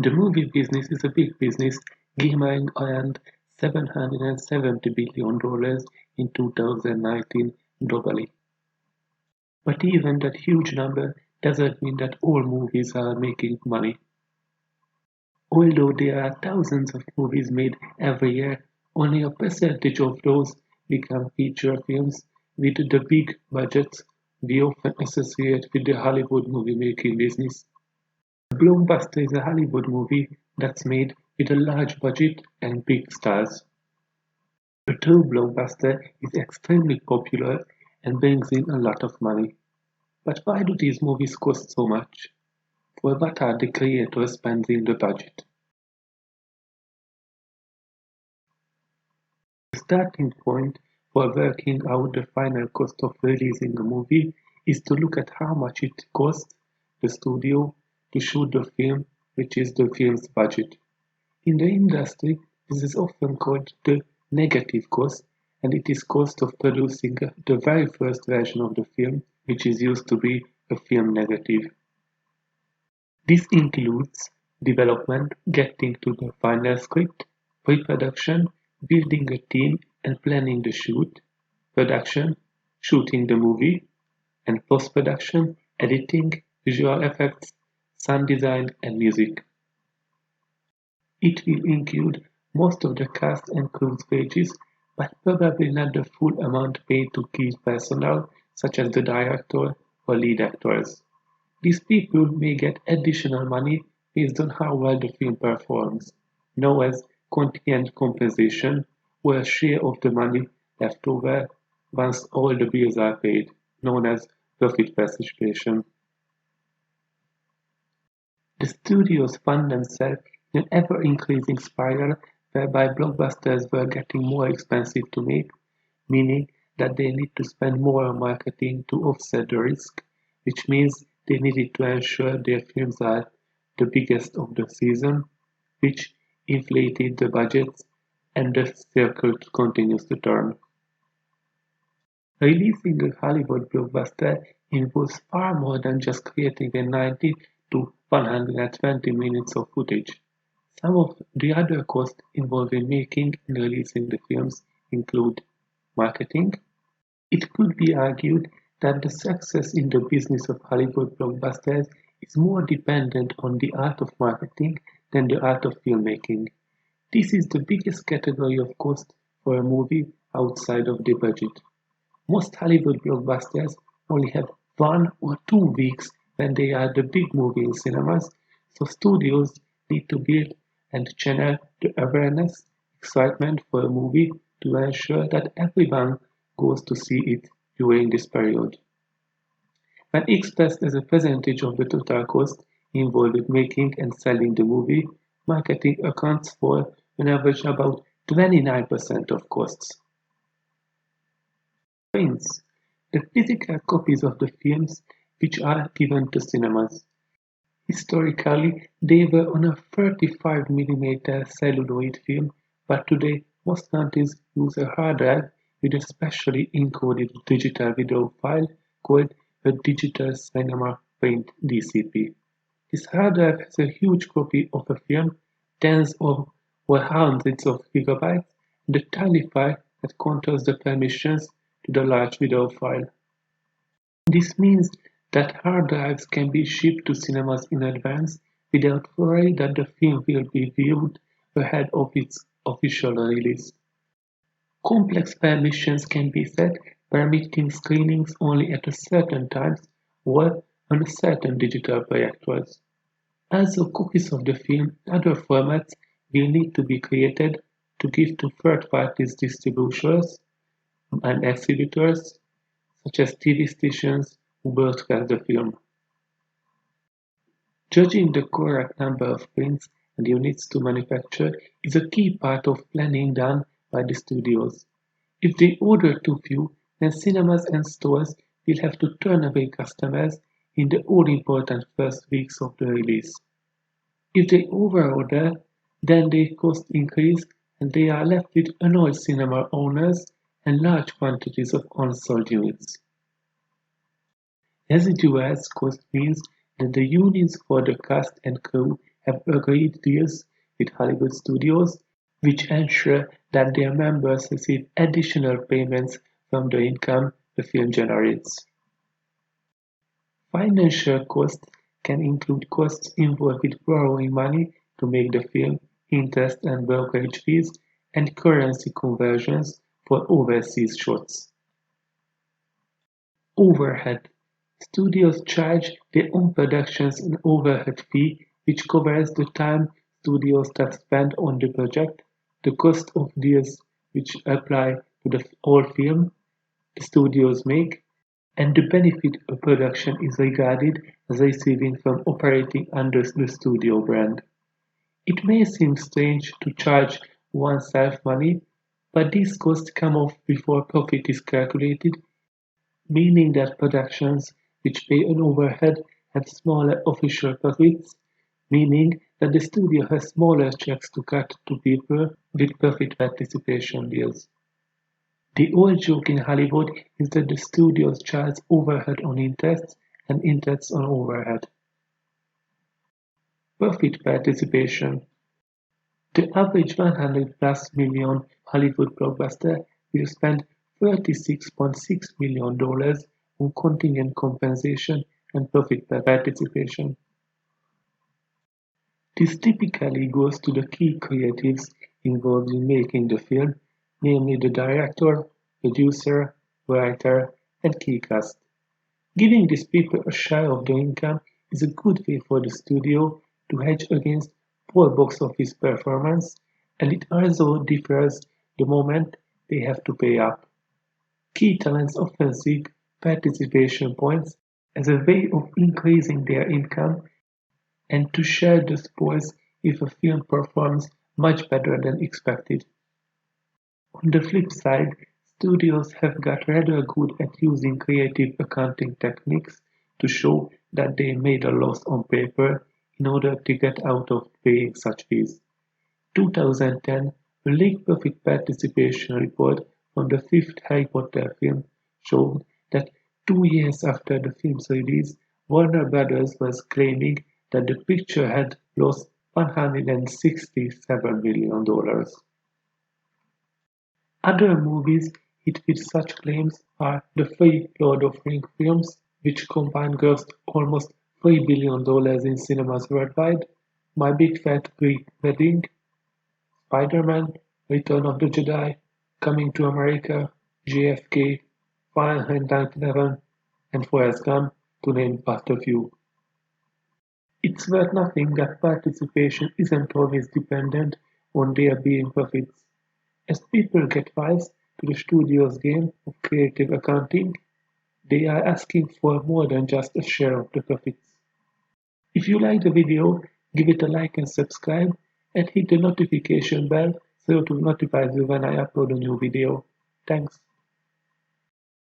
The movie business is a big business, gaining around $770 billion in 2019 globally. But even that huge number doesn't mean that all movies are making money. Although there are thousands of movies made every year, only a percentage of those become feature films with the big budgets we often associate with the Hollywood movie-making business. A blockbuster is a Hollywood movie that's made with a large budget and big stars. A true blockbuster is extremely popular and brings in a lot of money. But why do these movies cost so much? For what are the creators spending the budget? The starting point for working out the final cost of releasing a movie is to look at how much it costs the studio to shoot the film, which is the film's budget. In the industry, this is often called the negative cost, and it is cost of producing the very first version of the film, which is used to be a film negative. This includes development, getting to the final script, pre-production, building a team and planning the shoot, production, shooting the movie, and post-production, editing, visual effects, sound design, and music. It will include most of the cast and crew's wages, but probably not the full amount paid to key personnel such as the director or lead actors. These people may get additional money based on how well the film performs, known as contingent compensation, or a share of the money left over once all the bills are paid, known as profit participation. The studios fund themselves in an ever-increasing spiral whereby blockbusters were getting more expensive to make, meaning that they need to spend more on marketing to offset the risk, which means they needed to ensure their films are the biggest of the season, which inflated the budgets, and the circle continues to turn. Releasing a Hollywood blockbuster involves far more than just creating a 90 to 120 minutes of footage. Some of the other costs involved in making and releasing the films include marketing. It could be argued that the success in the business of Hollywood blockbusters is more dependent on the art of marketing than the art of filmmaking. This is the biggest category of cost for a movie outside of the budget. Most Hollywood blockbusters only have 1 or 2 weeks when they are the big movie in cinemas, so studios need to build and channel the awareness, excitement for a movie to ensure that everyone goes to see it during this period. When expressed as a percentage of the total cost involved with making and selling the movie, marketing accounts for on average about 29% of costs. Prints: the physical copies of the films which are given to cinemas. Historically, they were on a 35 mm celluloid film, but today most countries use a hard drive with a specially encoded digital video file called a Digital Cinema Print (DCP). This hard drive has a huge copy of a film, tens of or hundreds of gigabytes, and a tiny file that controls the permissions to the large video file. This means that hard drives can be shipped to cinemas in advance without worry that the film will be viewed ahead of its official release. Complex permissions can be set, permitting screenings only at a certain times or on certain digital projectors. Also, copies of the film in other formats will need to be created to give to third-party distributors and exhibitors, such as TV stations who broadcast the film. Judging the correct number of prints and units to manufacture is a key part of planning done by the studios. If they order too few, then cinemas and stores will have to turn away customers in the all-important first weeks of the release. If they overorder, then their costs increase and they are left with annoyed cinema owners and large quantities of unsold units. Residuals cost means that the unions for the cast and crew have agreed deals with Hollywood studios which ensure that their members receive additional payments from the income the film generates. Financial costs can include costs involved with borrowing money to make the film, interest and brokerage fees, and currency conversions for overseas shots. Overhead: studios charge their own productions an overhead fee which covers the time studio staff spend on the project, the cost of deals which apply to the all film the studios make, and the benefit a production is regarded as receiving from operating under the studio brand. It may seem strange to charge oneself money, but these costs come off before profit is calculated, meaning that productions which pay an overhead have smaller official profits, meaning that the studio has smaller checks to cut to people with profit participation deals. The old joke in Hollywood is that the studios charge overhead on interests and interests on overhead. Profit participation: the average 100 plus million Hollywood blockbuster will spend $36.6 million on contingent compensation and profit participation. This typically goes to the key creatives involved in making the film, namely the director, producer, writer, and key cast. Giving these people a share of the income is a good way for the studio to hedge against poor box office performance, and it also defers the moment they have to pay up. Key talents often seek participation points as a way of increasing their income and to share the spoils if a film performs much better than expected. On the flip side, studios have got rather good at using creative accounting techniques to show that they made a loss on paper in order to get out of paying such fees. 2010, a leaked profit participation report from the fifth Harry Potter film showed that 2 years after the film's release, Warner Brothers was claiming that the picture had lost $167 million. Other movies hit with such claims are the three Lord of the Rings films, which combined grossed almost $3 billion in cinemas worldwide, My Big Fat Greek Wedding, Spider-Man, Return of the Jedi, Coming to America, JFK, Fahrenheit 9/11, and Forrest Gump, to name but a few. It's worth noting that participation isn't always dependent on there being profits. As people get wise to the studio's game of creative accounting, they are asking for more than just a share of the profits. If you like the video, give it a like and subscribe, and hit the notification bell so to notify you when I upload a new video. Thanks.